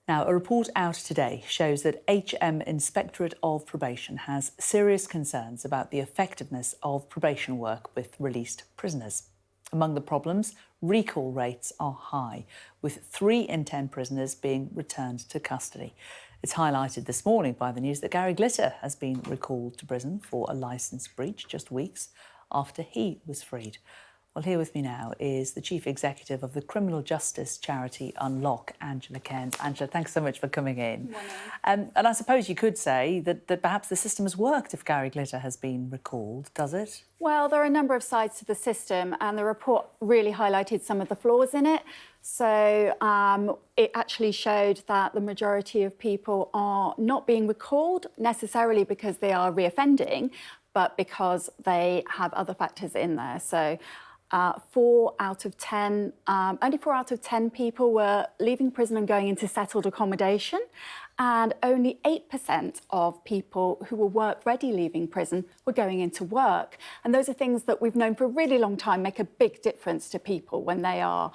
Now, a report out today shows that HM Inspectorate of Probation has serious concerns about the effectiveness of probation work with released prisoners. Among the problems, recall rates are high, with 3 in 10 prisoners being returned to custody. It's highlighted this morning by the news that Gary Glitter has been recalled to prison for a licence breach just weeks after he was freed. Well, here with me now is the Chief Executive of the criminal justice charity Unlock, Angela Cairns. Angela, thanks so much for coming in. And I suppose you could say that perhaps the system has worked if Gary Glitter has been recalled, does it? Well, there are a number of sides to the system, and the report really highlighted some of the flaws in it. So it actually showed that the majority of people are not being recalled necessarily because they are reoffending, but because they have other factors in there. So only 4 out of 10 people were leaving prison and going into settled accommodation, and only 8% of people who were work-ready leaving prison were going into work. And those are things that we've known for a really long time make a big difference to people when they are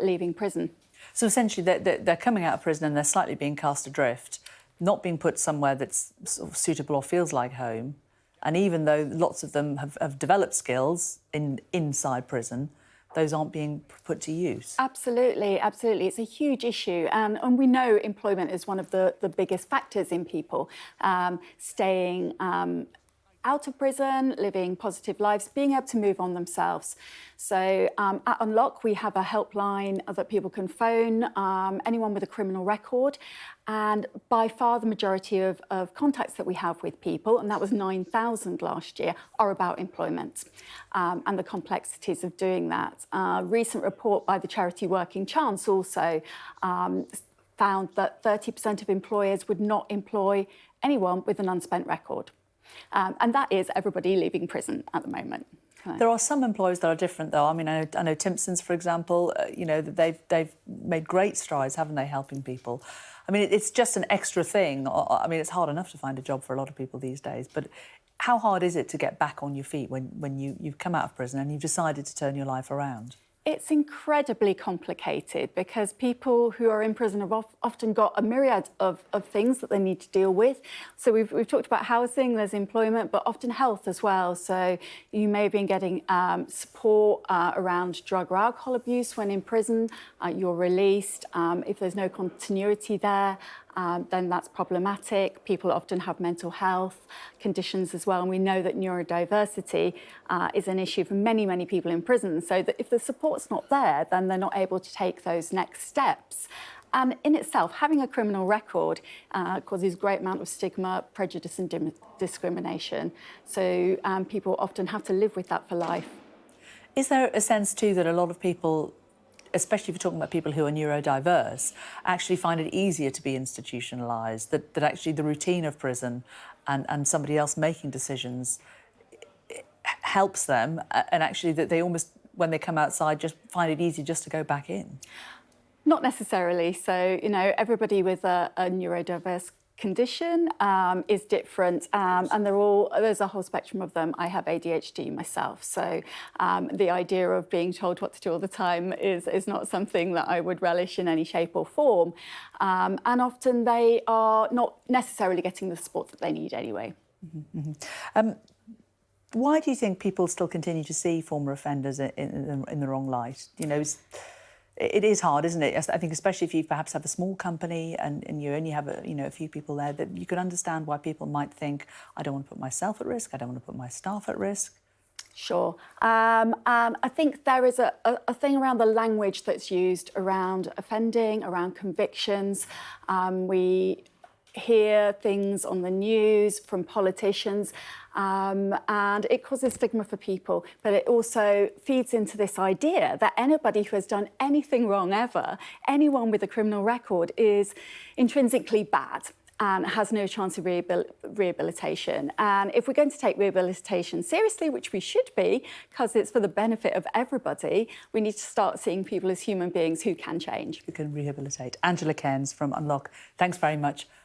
leaving prison. So essentially they're coming out of prison and they're slightly being cast adrift, not being put somewhere that's sort of suitable or feels like home. And even though lots of them have developed skills inside prison, those aren't being put to use. Absolutely, absolutely. It's a huge issue. And we know employment is one of the biggest factors in people staying out of prison, living positive lives, being able to move on themselves. So at Unlock, we have a helpline that people can phone, anyone with a criminal record. And by far the majority of contacts that we have with people, and that was 9,000 last year, are about employment and the complexities of doing that. A recent report by the charity Working Chance also found that 30% of employers would not employ anyone with an unspent record. And that is everybody leaving prison at the moment. There are some employers that are different, though. I mean, I know Timpson's, for example, you know, they've made great strides, haven't they, helping people. I mean, it's just an extra thing. I mean, it's hard enough to find a job for a lot of people these days, but how hard is it to get back on your feet when you've come out of prison and you've decided to turn your life around? It's incredibly complicated because people who are in prison have often got a myriad of things that they need to deal with. So we've talked about housing, there's employment, but often health as well. So you may have been getting support around drug or alcohol abuse when in prison, you're released. If there's no continuity there, then that's problematic. People often have mental health conditions as well, and we know that neurodiversity is an issue for many, many people in prison. So that if the support's not there, then they're not able to take those next steps. And in itself, having a criminal record causes a great amount of stigma, prejudice and discrimination. So people often have to live with that for life. Is there a sense, too, that a lot of people, especially if you're talking about people who are neurodiverse, actually find it easier to be institutionalised, that actually the routine of prison and somebody else making decisions helps them, and actually that they almost, when they come outside, just find it easy just to go back in? Not necessarily. So, you know, everybody with a neurodiverse condition is different, and there's a whole spectrum of them. I have ADHD myself, so the idea of being told what to do all the time is not something that I would relish in any shape or form. And often they are not necessarily getting the support that they need anyway. Mm-hmm, mm-hmm. Why do you think people still continue to see former offenders in the wrong light? You know, it is hard, isn't it? I think especially if you perhaps have a small company and you only have a few people there, that you can understand why people might think, I don't want to put myself at risk, I don't want to put my staff at risk. Sure. I think there is a thing around the language that's used around offending, around convictions. We hear things on the news from politicians, and it causes stigma for people, but it also feeds into this idea that anybody who has done anything wrong ever, anyone with a criminal record, is intrinsically bad and has no chance of rehabilitation. And if we're going to take rehabilitation seriously, which we should be, because it's for the benefit of everybody, we need to start seeing people as human beings who can change. Who can rehabilitate. Angela Cairns from Unlock, thanks very much